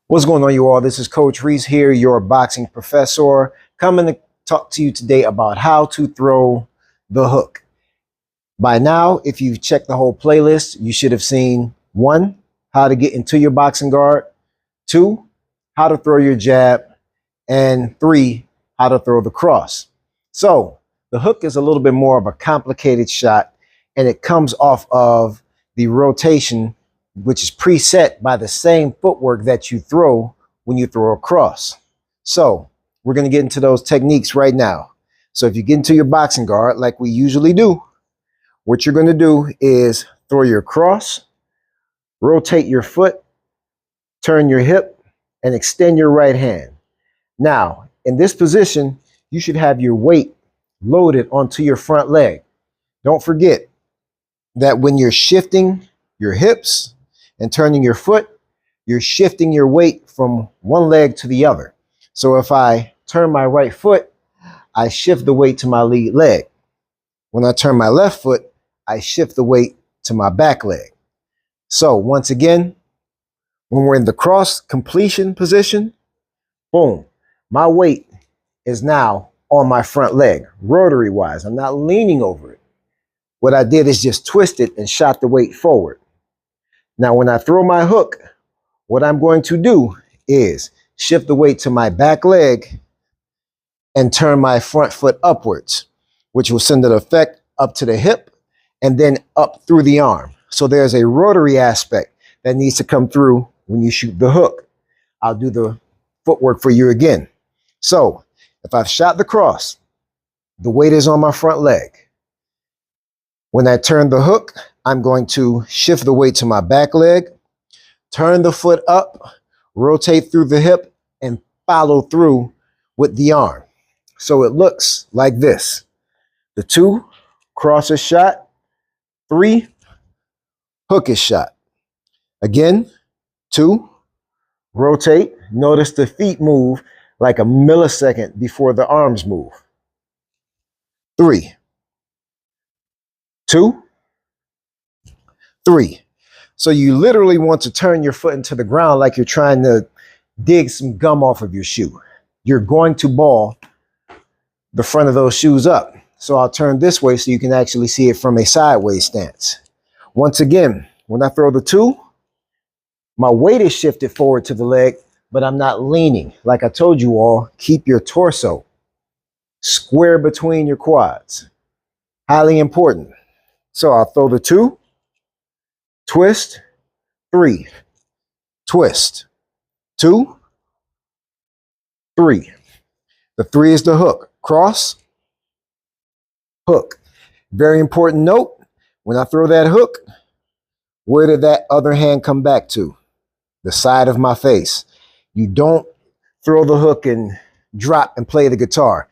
What's going on, you all? This is Coach Reese here, your boxing professor, coming to talk to you today about how to throw the hook. By now, if you've checked the whole playlist, you should have seen 1, how to get into your boxing guard, 2, how to throw your jab, and 3, how to throw the cross. So the hook is a little bit more of a complicated shot, and it comes off of the rotation, which is preset by the same footwork that you throw when you throw a cross. So we're going to get into those techniques right now. So if you get into your boxing guard like we usually do, what you're going to do is throw your cross, rotate your foot, turn your hip, and extend your right hand. Now, in this position, you should have your weight loaded onto your front leg. Don't forget that when you're shifting your hips and turning your foot, you're shifting your weight from one leg to the other. So if I turn my right foot, I shift the weight to my lead leg. When I turn my left foot, I shift the weight to my back leg. So once again, when we're in the cross completion position, boom, my weight is now on my front leg, rotary wise. I'm not leaning over it. What I did is just twist it and shot the weight forward. Now, when I throw my hook, what I'm going to do is shift the weight to my back leg and turn my front foot upwards, which will send an effect up to the hip and then up through the arm. So there's a rotary aspect that needs to come through when you shoot the hook. I'll do the footwork for you again. So if I've shot the cross, the weight is on my front leg. When I turn the hook, I'm going to shift the weight to my back leg, turn the foot up, rotate through the hip, and follow through with the arm. So it looks like this. The 2, cross is shot. 3, hook is shot. Again, 2, rotate. Notice the feet move like a millisecond before the arms move. 3, 2, 3. So you literally want to turn your foot into the ground like you're trying to dig some gum off of your shoe. You're going to ball the front of those shoes up. So I'll turn this way so you can actually see it from a sideways stance. Once again, when I throw the 2, my weight is shifted forward to the leg, but I'm not leaning. Like I told you all, keep your torso square between your quads. Highly important. So I'll throw the 2, twist, 3, twist, 2, 3. The 3 is the hook. Cross, hook. Very important note, when I throw that hook, where did that other hand come back to? The side of my face. You don't throw the hook and drop and play the guitar.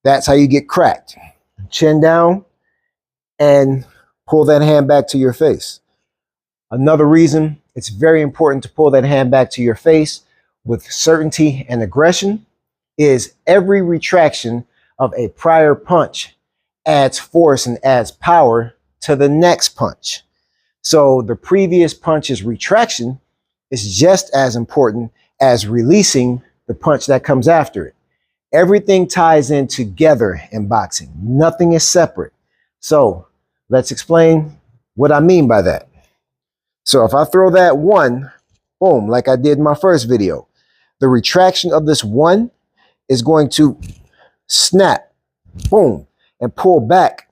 That's how you get cracked. Chin down and pull that hand back to your face. Another reason it's very important to pull that hand back to your face with certainty and aggression is every retraction of a prior punch adds force and adds power to the next punch. So the previous punch's retraction is just as important as releasing the punch that comes after it. Everything ties in together in boxing. Nothing is separate. So let's explain what I mean by that. So if I throw that 1, boom, like I did in my first video, the retraction of this 1 is going to snap, boom, and pull back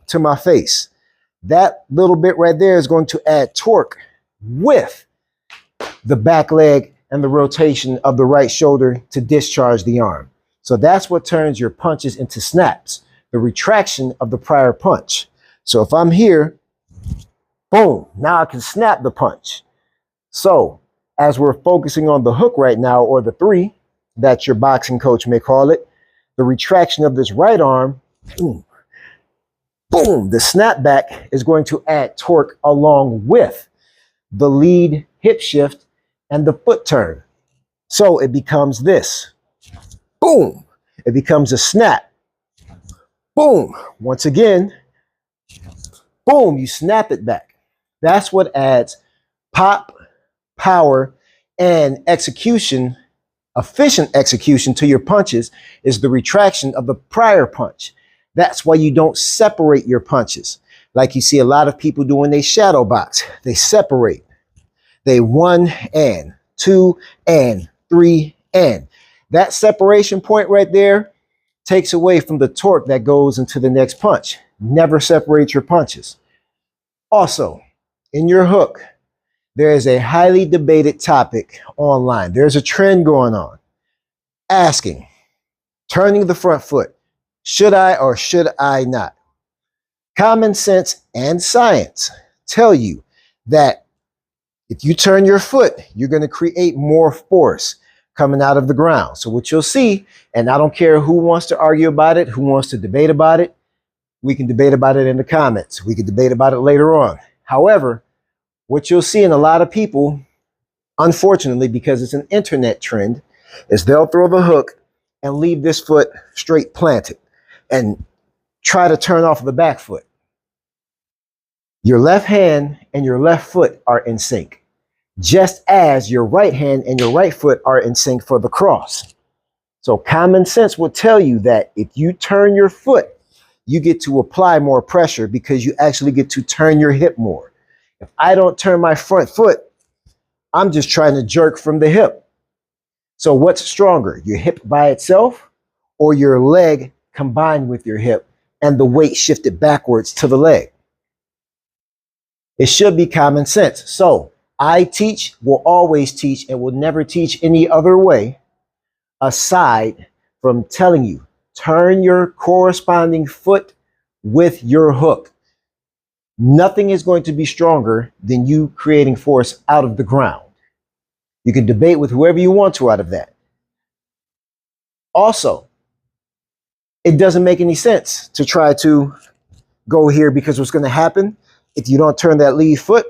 to my face. That little bit right there is going to add torque with the back leg and the rotation of the right shoulder to discharge the arm. So that's what turns your punches into snaps, the retraction of the prior punch. So if I'm here, boom, now I can snap the punch. So as we're focusing on the hook right now, or the 3, that your boxing coach may call it, the retraction of this right arm, boom, boom, the snapback is going to add torque along with the lead hip shift and the foot turn. So it becomes this. Boom. It becomes a snap. Boom. Once again, boom, you snap it back. That's what adds pop, power, And execution, efficient execution to your punches, is the retraction of the prior punch. That's why you don't separate your punches. Like you see a lot of people doing they shadow box. They separate. They 1 and 2 and 3 and. That separation point right there takes away from the torque that goes into the next punch. Never separate your punches. Also, in your hook, there is a highly debated topic online. There's a trend going on. Asking, turning the front foot, should I or should I not? Common sense and science tell you that if you turn your foot, you're going to create more force coming out of the ground. So what you'll see, and I don't care who wants to argue about it, who wants to debate about it, we can debate about it in the comments. We can debate about it later on. However, what you'll see in a lot of people, unfortunately, because it's an internet trend, is they'll throw the hook and leave this foot straight planted and try to turn off the back foot. Your left hand and your left foot are in sync, just as your right hand and your right foot are in sync for the cross. So common sense will tell you that if you turn your foot, you get to apply more pressure because you actually get to turn your hip more. If I don't turn my front foot, I'm just trying to jerk from the hip. So what's stronger, your hip by itself or your leg combined with your hip and the weight shifted backwards to the leg? It should be common sense. So I teach, will always teach, and will never teach any other way aside from telling you, turn your corresponding foot with your hook. Nothing is going to be stronger than you creating force out of the ground. You can debate with whoever you want to out of that. Also, it doesn't make any sense to try to go here because what's going to happen if you don't turn that lead foot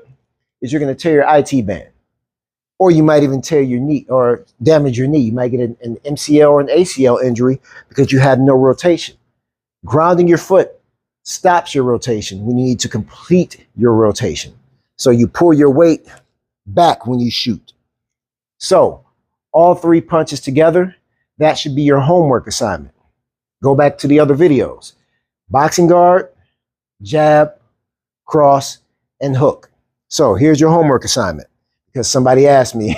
is you're going to tear your IT band. Or you might even tear your knee or damage your knee. You might get an MCL or an ACL injury because you have no rotation. Grounding your foot stops your rotation when you need to complete your rotation. So you pull your weight back when you shoot. So all three punches together, that should be your homework assignment. Go back to the other videos. Boxing guard, jab, cross, and hook. So here's your homework assignment because somebody asked me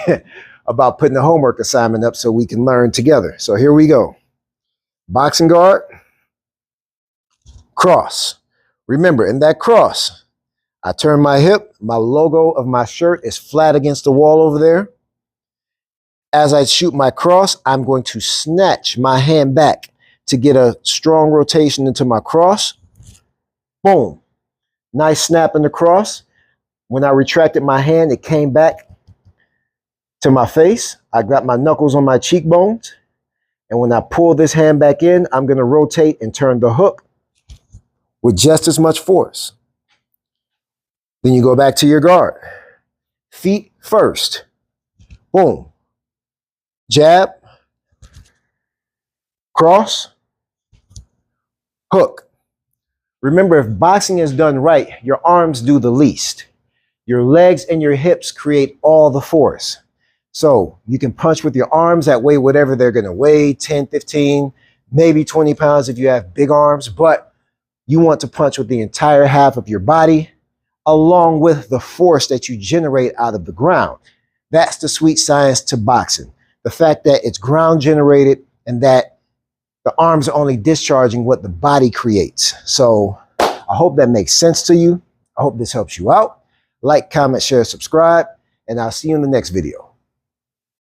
about putting a homework assignment up so we can learn together. So here we go. Boxing guard, cross. Remember, in that cross, I turn my hip. My logo of my shirt is flat against the wall over there. As I shoot my cross, I'm going to snatch my hand back to get a strong rotation into my cross. Boom. Nice snap in the cross. When I retracted my hand, it came back to my face. I got my knuckles on my cheekbones. And when I pull this hand back in, I'm going to rotate and turn the hook with just as much force. Then you go back to your guard. Feet first. Boom. Jab. Cross. Hook. Remember, if boxing is done right, your arms do the least. Your legs and your hips create all the force. So you can punch with your arms that weigh whatever they're going to weigh, 10, 15, maybe 20 pounds if you have big arms, but you want to punch with the entire half of your body along with the force that you generate out of the ground. That's the sweet science to boxing. The fact that it's ground generated and that the arms are only discharging what the body creates. So I hope that makes sense to you. I hope this helps you out. Like, comment, share, subscribe, and I'll see you in the next video.